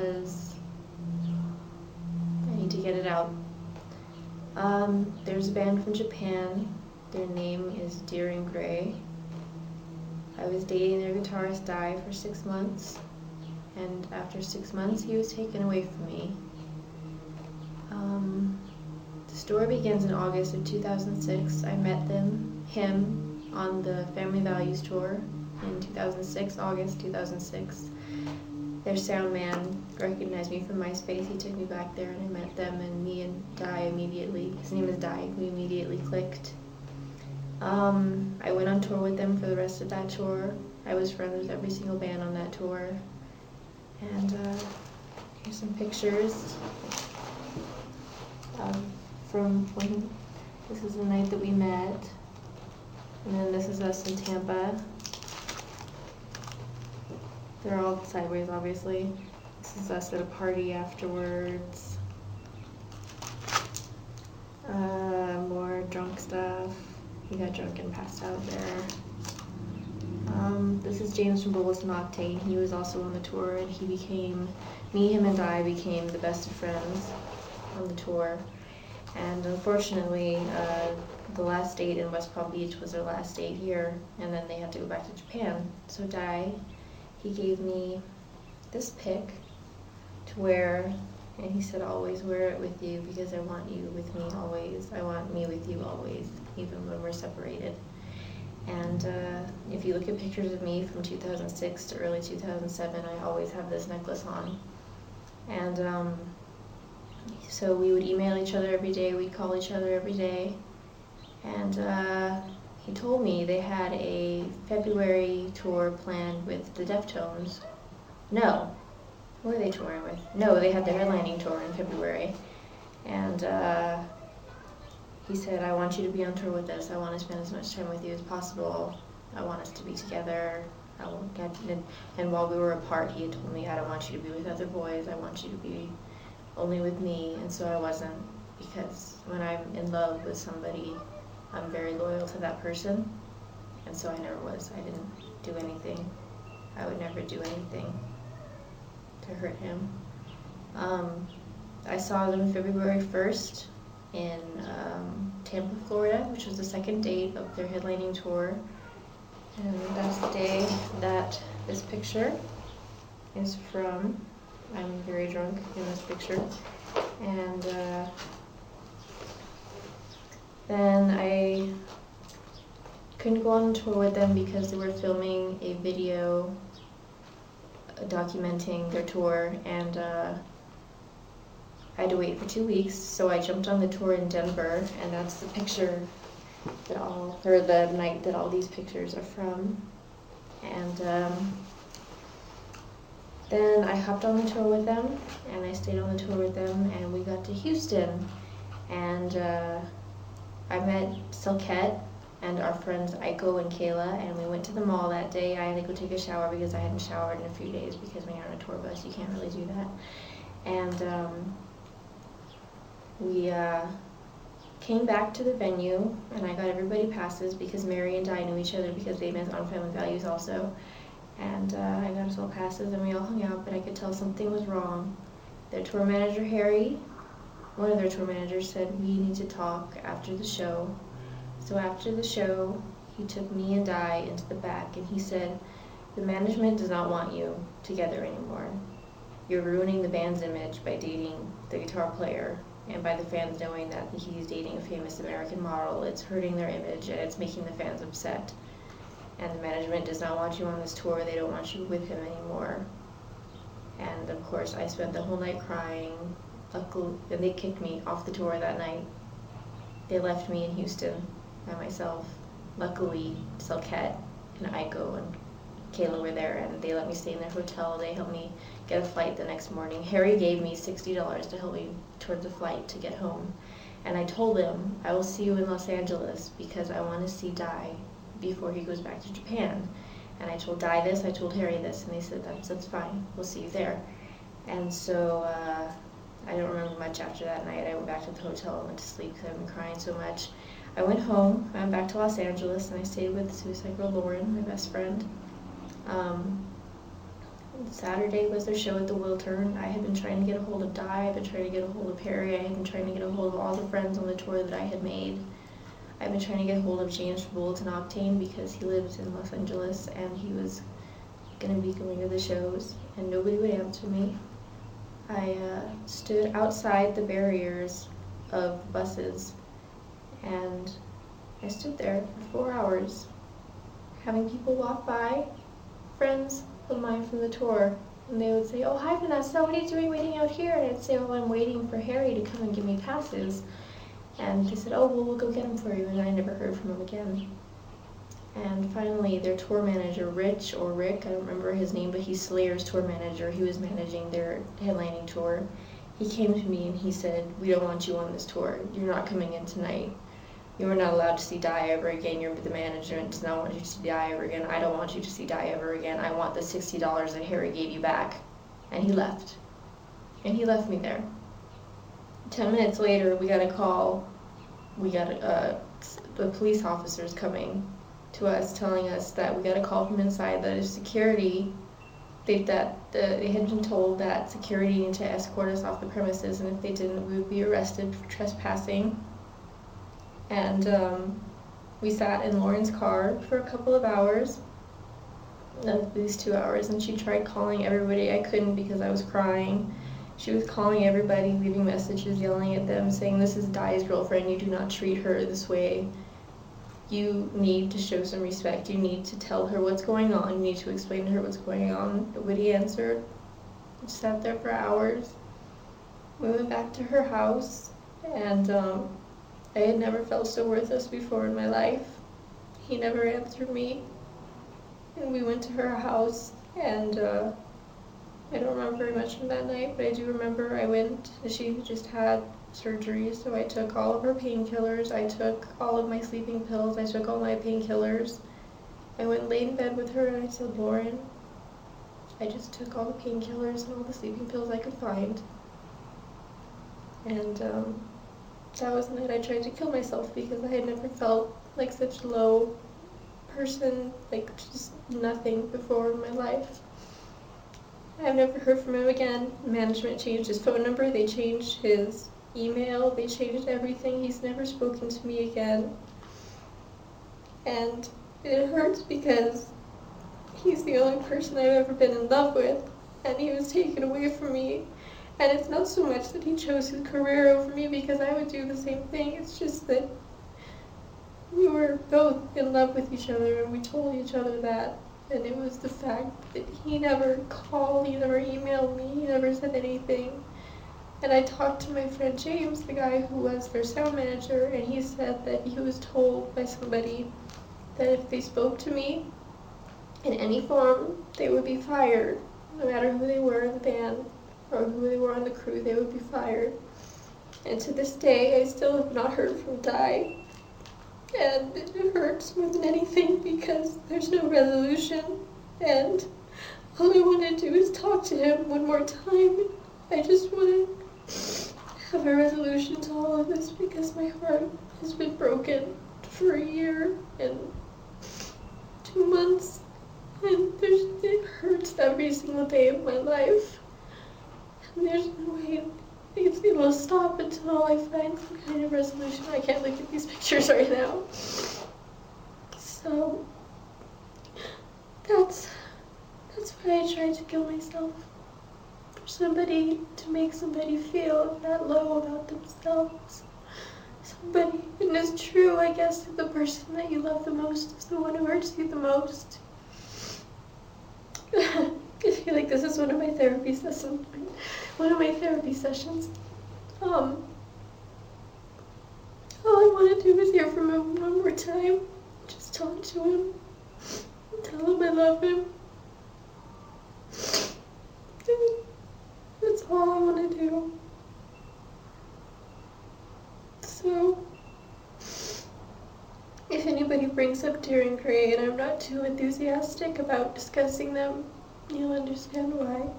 because I need to get it out. There's a band from Japan. Their name is Deering Gray. I was dating their guitarist Dai for 6 months, and after 6 months he was taken away from me. The story begins in August of 2006. I met him on the Family Values tour in 2006, August 2006. Their sound man recognized me from MySpace. He took me back there and I met them, and me and Dai immediately, his name is Dai, we immediately clicked. I went on tour with them for the rest of that tour. I was friends with every single band on that tour. And here's some pictures from when, this is the night that we met. And then this is us in Tampa. They're all sideways, obviously. This is us at a party afterwards. More drunk stuff. He got drunk and passed out there. This is James from Bolus and Octane. He was also on the tour, and him and I became the best of friends on the tour. And unfortunately, the last date in West Palm Beach was their last date here, and then they had to go back to Japan. So Dai, he gave me this pic to wear, and he said, always wear it with you because I want you with me always. I want me with you always, even when we're separated. And if you look at pictures of me from 2006 to early 2007, I always have this necklace on. And so we would email each other every day, we'd call each other every day. And he told me they had a February tour planned with the Deftones. No, who were they touring with? No, they had the headlining tour in February. And he said, I want you to be on tour with us. I want to spend as much time with you as possible. I want us to be together. And while we were apart, he had told me, I don't want you to be with other boys. I want you to be only with me. And so I wasn't, because when I'm in love with somebody, I'm very loyal to that person. And so I never was. I didn't do anything. I would never do anything to hurt him. I saw them February 1st in Tampa, Florida, which was the second date of their headlining tour. And that's the day that this picture is from. I'm very drunk in this picture. And then I couldn't go on tour with them because they were filming a video documenting their tour, and I had to wait for 2 weeks, so I jumped on the tour in Denver, and that's the picture that the night that all these pictures are from. And then I hopped on the tour with them, and I stayed on the tour with them, and we got to Houston, and I met Silkette and our friends Aiko and Kayla, and we went to the mall that day. I had to go take a shower because I hadn't showered in a few days, because when you're on a tour bus, you can't really do that. And we came back to the venue, and I got everybody passes because Mary and Di knew each other because they met on Family Values also. And I got us all passes, and we all hung out, but I could tell something was wrong. Their tour manager, Harry, one of their tour managers, said, we need to talk after the show. So after the show, he took me and Di into the back, and he said, the management does not want you together anymore. You're ruining the band's image by dating the guitar player, and by the fans knowing that he's dating a famous American model. It's hurting their image, and it's making the fans upset. And the management does not want you on this tour. They don't want you with him anymore. And of course, I spent the whole night crying. Luckily, and they kicked me off the tour that night. They left me in Houston by myself. Luckily, Silkette and Aiko and Kayla were there, and they let me stay in their hotel. They helped me get a flight the next morning. Harry gave me $60 to help me towards the flight to get home. And I told him, I will see you in Los Angeles because I want to see Di before he goes back to Japan. And I told Di this, I told Harry this, and they said, that's fine, we'll see you there. And so I don't remember much after that night. I went back to the hotel and went to sleep because I've been crying so much. I went home, I went back to Los Angeles, and I stayed with Suicide Girl Lauren, my best friend. Saturday was their show at the Wiltern. I had been trying to get a hold of Di, I had been trying to get a hold of Perry, I had been trying to get a hold of all the friends on the tour that I had made. I've been trying to get a hold of James from Bulletin Octane because he lives in Los Angeles and he was going to be going to the shows, and nobody would answer me. I stood outside the barriers of buses, and I stood there for 4 hours, having people walk by, friends of mine from the tour, and they would say, "Oh, hi Vanessa, what are you doing waiting out here?" And I'd say, "Oh, I'm waiting for Harry to come and give me passes." And they said, "Oh, well, we'll go get them for you," and I never heard from him again. And finally, their tour manager, Rich or Rick, I don't remember his name, but he's Slayer's tour manager. He was managing their headlining tour. He came to me and he said, "We don't want you on this tour. You're not coming in tonight. You are not allowed to see Di ever again. You're the manager and does not want you to see Di ever again. I don't want you to see Di ever again. I want the $60 that Harry gave you back." And he left. And he left me there. 10 minutes later, we got a call. We got the police officers coming to us, telling us that we got a call from inside that if security, they had been told that security needed to escort us off the premises, and if they didn't, we would be arrested for trespassing. And we sat in Lauren's car for a couple of hours, at least 2 hours, and she tried calling everybody. I couldn't because I was crying. She was calling everybody, leaving messages, yelling at them, saying, "This is Di's girlfriend, you do not treat her this way. You need to show some respect. You need to tell her what's going on. You need to explain to her what's going on." Nobody answered. We sat there for hours. We went back to her house, and I had never felt so worthless before in my life. He never answered me. And we went to her house, and I don't remember very much from that night, but I do remember I went, she just had surgery, so I took all of her painkillers, I took all of my sleeping pills, I took all my painkillers. I went and laid in bed with her and I said, "Lauren, I just took all the painkillers and all the sleeping pills I could find." And that was the night I tried to kill myself because I had never felt like such a low person, like just nothing before in my life. I've never heard from him again. Management changed his phone number, they changed his email, they changed everything. He's never spoken to me again. And it hurts because he's the only person I've ever been in love with, and he was taken away from me. And it's not so much that he chose his career over me, because I would do the same thing. It's just that we were both in love with each other, and we told each other that. And it was the fact that he never called, he never emailed me, he never said anything. And I talked to my friend James, the guy who was their sound manager, and he said that he was told by somebody that if they spoke to me in any form, they would be fired. No matter who they were in the band or who they were on the crew, they would be fired. And to this day, I still have not heard from Di. And it hurts more than anything because there's no resolution, and all I want to do is talk to him one more time. I just want to have a resolution to all of this because my heart has been broken for a year and 2 months, and it hurts every single day of my life, and there's no way it will stop until I find some kind of resolution. I can't look at these pictures right now. So that's why I tried to kill myself. For somebody to make somebody feel that low about themselves. Somebody, and it's true, I guess, that the person that you love the most is the one who hurts you the most. I feel like this is one of my therapy sessions. All I want to do is hear from him one more time. Just talk to him. Tell him I love him. That's all I want to do. So, if anybody brings up Darian Gray and I'm not too enthusiastic about discussing them, you'll understand why.